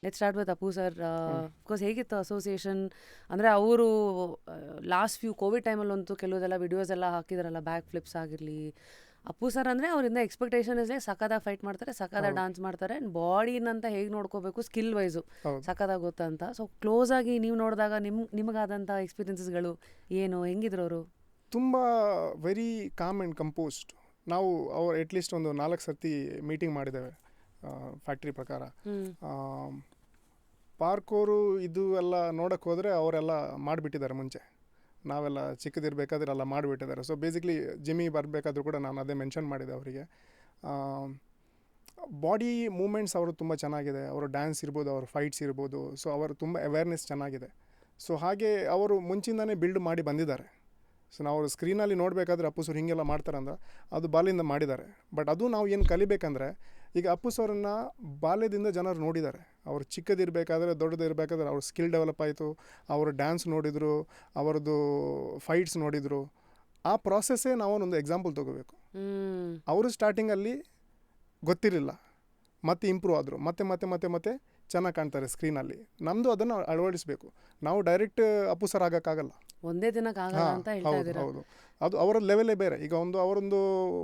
Let start with Appu sir. Because ಹೇಗಿತ್ತು association ಅಂದರೆ ಅವರು ಲಾಸ್ಟ್ ಫ್ಯೂ ಕೋವಿಡ್ ಟೈಮಲ್ಲಂತೂ ಕೆಲವುದೆಲ್ಲ ವಿಡಿಯೋಸ್ ಎಲ್ಲ ಹಾಕಿದಾರಲ್ಲ, ಬ್ಯಾಕ್ ಫ್ಲಿಪ್ಸ್ ಆಗಿರಲಿ. ಅಪ್ಪು ಸರ್ ಅಂದರೆ ಅವರಿಂದ ಎಕ್ಸ್ಪೆಕ್ಟೇಷನ್ ಇದೆ ಸಖತ್ತಾಗಿ ಫೈಟ್ ಮಾಡ್ತಾರೆ, ಸಖತ್ತಾಗಿ ಡಾನ್ಸ್ ಮಾಡ್ತಾರೆ, ಬಾಡಿನಂತ ಹೇಗೆ ನೋಡ್ಕೋಬೇಕು ಸ್ಕಿಲ್ ವೈಸು ಸಖತ್ತಾಗಿ ಗೊತ್ತಂತ. ಸೊ ಕ್ಲೋಸ್ ಆಗಿ ನೀವು ನೋಡಿದಾಗ ನಿಮಗಾದಂಥ ಎಕ್ಸ್ಪೀರಿಯನ್ಸಸ್ಗಳು ಏನು, ಹೆಂಗಿದ್ರು ಅವರು? ತುಂಬ ವೆರಿ ಕಾಮ್ ಆ್ಯಂಡ್ ಕಂಪೋಸ್ಡ್. ನಾವು ಅವ್ರು ಅಟ್ಲೀಸ್ಟ್ ಒಂದು 4 ಸರ್ತಿ ಮೀಟಿಂಗ್ ಮಾಡಿದ್ದೇವೆ ಫ್ಯಾಕ್ಟ್ರಿ ಪ್ರಕಾರ. ಪಾರ್ಕೋರು ಇದು ಎಲ್ಲ ನೋಡೋಕ್ಕೆ ಹೋದರೆ ಅವರೆಲ್ಲ ಮಾಡಿಬಿಟ್ಟಿದ್ದಾರೆ ಮುಂಚೆ. ನಾವೆಲ್ಲ ಚಿಕ್ಕದಿರಬೇಕಾದ್ರೆ ಎಲ್ಲ ಮಾಡಿಬಿಟ್ಟಿದ್ದಾರೆ. ಸೊ ಬೇಸಿಕ್ಲಿ ಜಿಮ್ಮಿ ಬರಬೇಕಾದ್ರೂ ಕೂಡ ನಾನು ಅದೇ ಮೆನ್ಷನ್ ಮಾಡಿದೆ ಅವರಿಗೆ. ಬಾಡಿ ಮೂಮೆಂಟ್ಸ್ ಅವರು ತುಂಬ ಚೆನ್ನಾಗಿದೆ, ಅವರು ಡ್ಯಾನ್ಸ್ ಇರ್ಬೋದು, ಅವ್ರ ಫೈಟ್ಸ್ ಇರ್ಬೋದು. ಸೊ ಅವರು ತುಂಬ ಅವೇರ್ನೆಸ್ ಚೆನ್ನಾಗಿದೆ. ಸೊ ಹಾಗೆ ಅವರು ಮುಂಚಿಂದನೇ ಬಿಲ್ಡ್ ಮಾಡಿ ಬಂದಿದ್ದಾರೆ. ಸೊ ನಾವು ಸ್ಕ್ರೀನಲ್ಲಿ ನೋಡಬೇಕಾದ್ರೆ ಅಪ್ಪು ಸರ್ ಹೀಗೆಲ್ಲ ಮಾಡ್ತಾರಂದ್ರೆ ಅದು ಬಾಲ್ಯದಿಂದ ಮಾಡಿದ್ದಾರೆ. ಬಟ್ ಅದು ನಾವು ಏನು ಕಲಿಬೇಕಂದ್ರೆ, ಈಗ ಅಪ್ಪು ಸರ್ನ ಬಾಲ್ಯದಿಂದ ಜನರು ನೋಡಿದ್ದಾರೆ. ಅವರು ಚಿಕ್ಕದಿರಬೇಕಾದ್ರೆ ದೊಡ್ಡದಿರಬೇಕಾದ್ರೆ ಅವ್ರ ಸ್ಕಿಲ್ ಡೆವಲಪ್ ಆಯಿತು, ಅವರು ಡ್ಯಾನ್ಸ್ ನೋಡಿದರು, ಅವರದ್ದು ಫೈಟ್ಸ್ ನೋಡಿದರು. ಆ ಪ್ರಾಸೆಸ್ಸೇ ನಾವು ಒಂದು ಎಕ್ಸಾಂಪಲ್ ತೊಗೋಬೇಕು. ಅವರು ಸ್ಟಾರ್ಟಿಂಗಲ್ಲಿ ಗೊತ್ತಿರಲಿಲ್ಲ, ಮತ್ತೆ ಇಂಪ್ರೂವ್ ಆದರು, ಮತ್ತೆ ಚೆನ್ನಾಗಿ ಕಾಣ್ತಾರೆ ಸ್ಕ್ರೀನಲ್ಲಿ. ನಮ್ಮದು ಅದನ್ನು ಅಳವಡಿಸಬೇಕು. ನಾವು ಡೈರೆಕ್ಟ್ ಅಪ್ಪು ಸರ್ ಆಗೋಕ್ಕಾಗಲ್ಲ, ಒಂದೇ ದಿನಕ್ಕಾಗಲ್ಲ ಅಂತ ಹೇಳ್ತಾ ಇದ್ದೀರಾ. ಹೌದು, ಅದು ಅವರ ಲೆವೆಲೇ ಬೇರೆ. ಈಗ ಅವರೊಂದು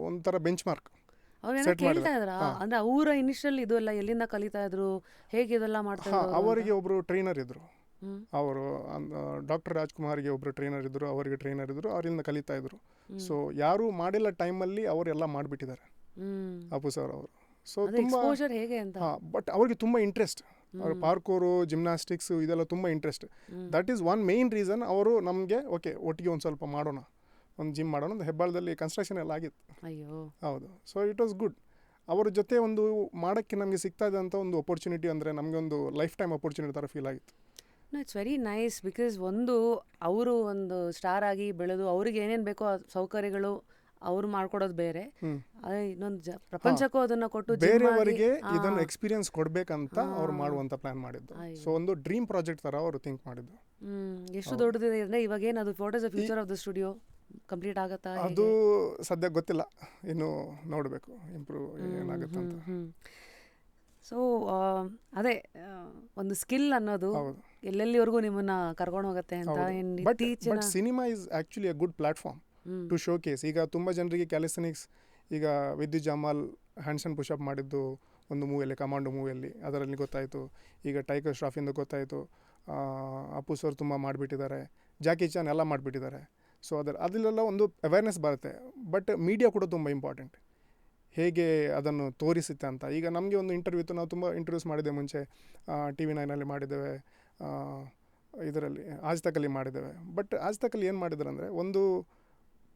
ಒಂಥರ ಬೆಂಚ್ ಮಾರ್ಕ್ ಅವ್ರೇನೋ ಕೇಳ್ತಾ ಇದ್ರ ಅಂದ್ರೆ ಅವರ ಇನಿಷಿಯಲ್ ಇದು ಎಲ್ಲ ಎಲ್ಲಿಂದ ಕಲಿತಾ ಇದ್ರು, ಹೇಗೆ ಇದೆಲ್ಲ ಮಾಡ್ತಾ ಇದ್ರು? ಅವರಿಗೆ ಒಬ್ರು ಟ್ರೈನರ್ ಇದ್ರು, ಅವರು ಡಾಕ್ಟರ್ ರಾಜ್ಕುಮಾರ್ಗೆ ಒಬ್ರು ಟ್ರೈನರ್ ಇದ್ರು, ಅವರಿಗೆ ಟ್ರೈನರ್ ಇದ್ರು, ಅವರಿಂದ ಕಲಿತಾ ಇದ್ರು. ಸೊ ಯಾರು ಮಾಡಿಲ್ಲ ಟೈಮಲ್ಲಿ ಅವರೆಲ್ಲ ಮಾಡಿಬಿಟ್ಟಿದ್ದಾರೆ ಅಪ್ಪು ಸರ್ ಅವರು. ಸೊ ತುಂಬ ಹೇಗೆ ಅಂತ. ಬಟ್ ಅವ್ರಿಗೆ ತುಂಬ ಇಂಟ್ರೆಸ್ಟ್, ಅವ್ರ ಪಾರ್ಕೋರು, ಜಿಮ್ನಾಸ್ಟಿಕ್ಸು ಇದೆಲ್ಲ ತುಂಬ interest. That is one main reason ಅವರು ನಮಗೆ ಓಕೆ ಒಟ್ಟಿಗೆ ಒಂದು ಸ್ವಲ್ಪ ಮಾಡೋಣ, ಒಂದು ಜಿಮ್ ಮಾಡೋಣ. ಒಂದು ಹೆಬ್ಬಾಳದಲ್ಲಿ ಕನ್ಸ್ಟ್ರಕ್ಷನ್ ಎಲ್ಲ ಆಗಿತ್ತು. ಅಯ್ಯೋ ಹೌದು. So it was good. ಅವರ ಜೊತೆ ಒಂದು ಮಾಡೋಕ್ಕೆ ನಮಗೆ ಸಿಗ್ತಾ ಇದ್ದಂಥ ಒಂದು ಅಪರ್ಚುನಿಟಿ ಅಂದರೆ ನಮಗೆ ಒಂದು ಲೈಫ್ ಟೈಮ್ ಅಪರ್ಚುನಿಟಿ ಥರ ಫೀಲ್ ಆಗಿತ್ತು. It's very nice. ಬಿಕಾಸ್ ಅವರು ಒಂದು ಸ್ಟಾರ್ ಆಗಿ ಬೆಳೆದು ಅವ್ರಿಗೆ ಏನೇನು ಬೇಕೋ ಸೌಕರ್ಯಗಳು ಅವ್ರು ಮಾಡ್ಕೊಡೋದು ಬೇರೆ, ಇನ್ನೊಂದು ಪ್ರಪಂಚಕ್ಕೂ ಅದನ್ನ ಕೊಟ್ಟು ಬೇರೆಯವರಿಗೆ ಇದನ್ನು ಎಕ್ಸ್ಪೀರಿಯನ್ಸ್ ಕೊಡ್ಬೇಕಂತ ಅವ್ರು ಮಾಡುವಂತ ಪ್ಲಾನ್ ಮಾಡಿದ್ದು. ಸೊ ಒಂದು ಡ್ರೀಮ್ ಪ್ರಾಜೆಕ್ಟ್ ತರ ಅವರು ಥಿಂಕ್ ಮಾಡಿದ್ದು. ಎಷ್ಟು ದೊಡ್ಡದಿದೆ ಅಂದ್ರೆ ಇವಾಗ ಏನದು what is the future of the studio? Complete ಆಗುತ್ತಾ? ಅದು ಸದ್ಯ ಗೊತ್ತಿಲ್ಲ, ಇನ್ನು ನೋಡಬೇಕು ಇಂಪ್ರೂವ್ ಏನಾಗುತ್ತೆ ಅಂತ. ಸೊ ಅದೇ ಒಂದು ಸ್ಕಿಲ್ ಅನ್ನೋದು ಎಲ್ಲೆಲ್ಲಿವರೆಗೂ ನಿಮ್ಮನ್ನ ಕರ್ಕೊಂಡು ಹೋಗುತ್ತೆ ಅಂತ. But cinema is actually a good platform to showcase. ಈಗ ತುಂಬ ಜನರಿಗೆ ಕ್ಯಾಲಿಸ್ಥೆನಿಕ್ಸ್, ಈಗ ವಿದ್ಯುತ್ ಜಮಾಲ್ ಹ್ಯಾಂಡ್ಸ್ ಆ್ಯಂಡ್ ಪುಷಪ್ ಮಾಡಿದ್ದು ಒಂದು ಮೂವಿಯಲ್ಲಿ, ಕಮಾಂಡೋ ಮೂವಿಯಲ್ಲಿ, ಅದರಲ್ಲಿ ಗೊತ್ತಾಯಿತು. ಈಗ ಟೈಗರ್ ಶ್ರಾಫಿಂದ ಗೊತ್ತಾಯಿತು. ಅಪ್ಪು ಸರ್ ತುಂಬ ಮಾಡಿಬಿಟ್ಟಿದ್ದಾರೆ, ಜಾಕಿ ಚಾನ್ ಎಲ್ಲ ಮಾಡಿಬಿಟ್ಟಿದ್ದಾರೆ. ಸೊ ಅದರಲ್ಲೆಲ್ಲ ಒಂದು ಅವೇರ್ನೆಸ್ ಬರುತ್ತೆ. ಬಟ್ ಮೀಡಿಯಾ ಕೂಡ ತುಂಬ ಇಂಪಾರ್ಟೆಂಟ್, ಹೇಗೆ ಅದನ್ನು ತೋರಿಸುತ್ತೆ ಅಂತ. ಈಗ ನಮಗೆ ಒಂದು ಇಂಟರ್ವ್ಯೂ ಇತ್ತು, ನಾವು ತುಂಬ ಇಂಟರ್ವ್ಯೂಸ್ ಮಾಡಿದ್ದೇವೆ ಮುಂಚೆ. TV9 ಮಾಡಿದ್ದೇವೆ, ಇದರಲ್ಲಿ ಆಜ್ ತಕಲ್ಲಿ ಮಾಡಿದ್ದೇವೆ. ಬಟ್ ಆಜ್ ತಕಲ್ಲಿ ಏನು ಮಾಡಿದ್ರು ಅಂದರೆ, ಒಂದು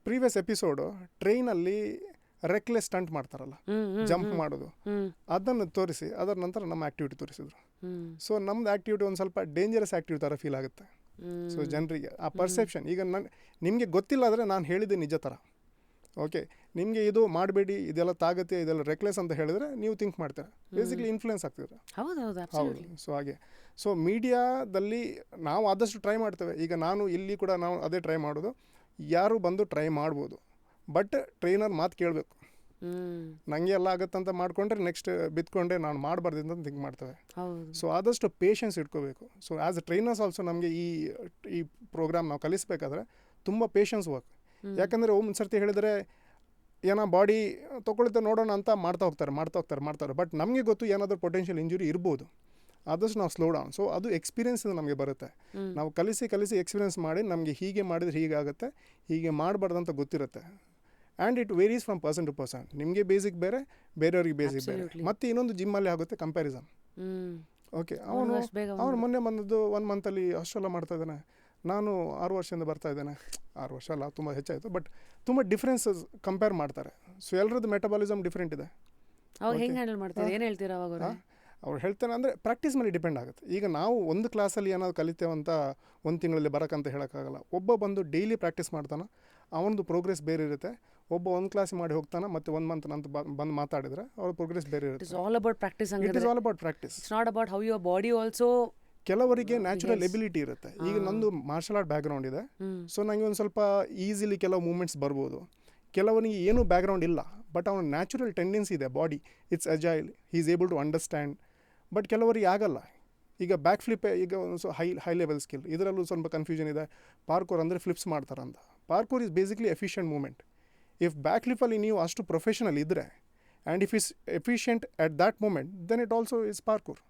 ಪ್ರೀವಿಯಸ್ ಎಪಿಸೋಡು ಟ್ರೈನಲ್ಲಿ ರೆಕ್ಲೆಸ್ ಸ್ಟಂಟ್ ಮಾಡ್ತಾರಲ್ಲ, ಜಂಪ್ ಮಾಡೋದು, ಅದನ್ನು ತೋರಿಸಿ ಅದರ ನಂತರ ನಮ್ಮ ಆ್ಯಕ್ಟಿವಿಟಿ ತೋರಿಸಿದ್ರು. ಸೊ ನಮ್ಮದು ಆ್ಯಕ್ಟಿವಿಟಿ ಒಂದು ಸ್ವಲ್ಪ ಡೇಂಜರಸ್ ಆ್ಯಕ್ಟಿವಿಟಿ ಥರ ಫೀಲ್ ಆಗುತ್ತೆ. ಸೊ ಜನರಿಗೆ ಆ ಪರ್ಸೆಪ್ಷನ್, ಈಗ ನಿಮಗೆ ಗೊತ್ತಿಲ್ಲ ಆದರೆ ನಾನು ಹೇಳಿದ್ದೆ ನಿಜ ಥರ, ಓಕೆ ನಿಮಗೆ ಇದು ಮಾಡಬೇಡಿ, ಇದೆಲ್ಲ ತಾಗತ್ತೆ, ಇದೆಲ್ಲ ರೆಕ್ಲೆಸ್ ಅಂತ ಹೇಳಿದ್ರೆ ನೀವು ಥಿಂಕ್ ಮಾಡ್ತಾರೆ, ಬೇಸಿಕ್ಲಿ ಇನ್ಫ್ಲೂಯೆನ್ಸ್ ಆಗ್ತಿದ್ರೆ. ಹೌದು. ಸೊ ಹಾಗೆ. ಸೊ ಮೀಡಿಯಾದಲ್ಲಿ ನಾವು ಆದಷ್ಟು ಟ್ರೈ ಮಾಡ್ತೇವೆ. ಈಗ ನಾನು ಇಲ್ಲಿ ಕೂಡ ನಾವು ಅದೇ ಟ್ರೈ ಮಾಡೋದು, ಯಾರು ಬಂದು ಟ್ರೈ ಮಾಡ್ಬೋದು, ಬಟ್ ಟ್ರೈನರ್ ಮಾತು ಕೇಳಬೇಕು. ನನಗೆ ಎಲ್ಲ ಆಗುತ್ತಂತ ಮಾಡಿಕೊಂಡ್ರೆ ನೆಕ್ಸ್ಟ್ ಬಿತ್ಕೊಂಡೆ ನಾನು ಮಾಡಬಾರ್ದು ಅಂತ ಥಿಂಕ್ ಮಾಡ್ತೇವೆ. ಸೊ ಆದಷ್ಟು ಪೇಷನ್ಸ್ ಇಟ್ಕೋಬೇಕು. So as a trainers also ನಮಗೆ ಈ ಪ್ರೋಗ್ರಾಮ್ ನಾವು ಕಲಿಸ್ಬೇಕಾದ್ರೆ ತುಂಬ ಪೇಷನ್ಸ್ ವರ್ಕ್. ಯಾಕಂದರೆ ಒಂದು ಸರ್ತಿ ಹೇಳಿದರೆ ಏನೋ ಬಾಡಿ ತೊಗೊಳುತ್ತೆ ನೋಡೋಣ ಅಂತ ಮಾಡ್ತಾ ಹೋಗ್ತಾರೆ. ಬಟ್ ನಮಗೆ ಗೊತ್ತು ಏನಾದರೂ ಪೊಟೆನ್ಷಿಯಲ್ ಇಂಜುರಿ ಇರ್ಬೋದು, ಆದಷ್ಟು ನಾವು ಸ್ಲೋ ಡೌನ್. ಸೊ ಅದು ಎಕ್ಸ್ಪೀರಿಯನ್ಸಿಂದ ನಮಗೆ ಬರುತ್ತೆ. ನಾವು ಕಲಿಸಿ ಎಕ್ಸ್ಪೀರಿಯನ್ಸ್ ಮಾಡಿ ನಮಗೆ ಹೀಗೆ ಮಾಡಿದರೆ ಹೀಗಾಗುತ್ತೆ, ಹೀಗೆ ಮಾಡಬಾರ್ದಂತ ಗೊತ್ತಿರುತ್ತೆ. And it varies from person to person. ನಿಮಗೆ ಬೇಸಿಕ್ ಬೇರೆ, ಬೇರೆಯವ್ರಿಗೆ ಬೇಸಿಕ್ ಬೇರೆ. ಮತ್ತು ಇನ್ನೊಂದು ಜಿಮ್ಮಲ್ಲಿ ಆಗುತ್ತೆ ಕಂಪ್ಯಾರಿಸನ್. ಓಕೆ, ಅವನು ಮೊನ್ನೆ ಬಂದದ್ದು 1 ಮಂತಲ್ಲಿ ಅಷ್ಟೆಲ್ಲ ಮಾಡ್ತಾ ಇದ್ದಾನೆ, ನಾನು 6 ವರ್ಷದಿಂದ ಬರ್ತಾ ಇದ್ದೇನೆ. 6 ವರ್ಷ ಅಲ್ಲ, ತುಂಬ ಹೆಚ್ಚಾಯಿತು. ಬಟ್ ತುಂಬ ಡಿಫ್ರೆನ್ಸಸ್ ಕಂಪೇರ್ ಮಾಡ್ತಾರೆ. ಸೊ ಎಲ್ಲರದ್ದು ಮೆಟಬಾಲಿಸಮ್ ಡಿಫ್ರೆಂಟ್ ಇದೆ. ಅವ್ರು ಹೇಳ್ತಾನೆ ಅಂದರೆ ಪ್ರಾಕ್ಟೀಸ್ ಮೇಲೆ ಡಿಪೆಂಡ್ ಆಗುತ್ತೆ. ಈಗ ನಾವು ಒಂದು ಕ್ಲಾಸಲ್ಲಿ ಏನಾದ್ರು ಕಲಿತೇವಂತ 1 ತಿಂಗಳಲ್ಲಿ ಬರೋಕ್ಕಂತ ಹೇಳೋಕ್ಕಾಗಲ್ಲ. ಒಬ್ಬ ಬಂದು ಡೈಲಿ ಪ್ರಾಕ್ಟೀಸ್ ಮಾಡ್ತಾನೆ, ಅವನದು ಪ್ರೋಗ್ರೆಸ್ ಬೇರೆ ಇರುತ್ತೆ. ಒಬ್ಬ 1 ಕ್ಲಾಸ್ ಮಾಡಿ ಹೋಗ್ತಾನೆ, ಮತ್ತೆ 1 ಮಂತ್ ನಂತರ ಬಂದು ಮಾತಾಡಿದ್ರೆ ಅವ್ರ ಪ್ರೋಗ್ರೆಸ್ ಬೇರೆ ಇರುತ್ತೆ. It is all about practice. It's not about how your body also. ಕೆಲವರಿಗೆ ನ್ಯಾಚುರಲ್ ಎಬಿಲಿಟಿ ಇರುತ್ತೆ. ಈಗ ನಂದು ಮಾರ್ಷಲ್ ಆರ್ಟ್ ಬ್ಯಾಕ್ಗ್ರೌಂಡ್ ಇದೆ. ಸೊ ನನಗೆ ಒಂದು ಸ್ವಲ್ಪ ಈಸಿಲಿ ಕೆಲವು ಮೂಮೆಂಟ್ಸ್ ಬರ್ಬೋದು. ಕೆಲವನಿಗೆ ಏನೂ ಬ್ಯಾಕ್ಗ್ರೌಂಡ್ ಇಲ್ಲ, ಬಟ್ ಅವನ ನ್ಯಾಚುರಲ್ ಟೆಂಡೆನ್ಸಿ ಇದೆ, body it's agile, he is able to understand. But ಕೆಲವರಿಗೆ ಆಗಲ್ಲ. ಈಗ ಬ್ಯಾಕ್ ಫ್ಲಿಪ್ ಈಗ ಒಂದು ಹೈ ಲೆವೆಲ್ ಸ್ಕಿಲ್, ಇದರಲ್ಲೂ ಸ್ವಲ್ಪ ಕನ್ಫ್ಯೂಷನ್ ಇದೆ. ಪಾರ್ಕೋರ್ ಅಂದರೆ ಫ್ಲಿಪ್ಸ್ ಮಾಡ್ತಾರಂತ. Parkour is basically efficient movement. If back ಫ್ಲಿಪ್ಪಲ್ಲಿ ನೀವು ಅಷ್ಟು ಪ್ರೊಫೆಷನಲ್ ಇದ್ದರೆ and if is efficient at that movement, then it also is ಪಾರ್ಕೋರ್.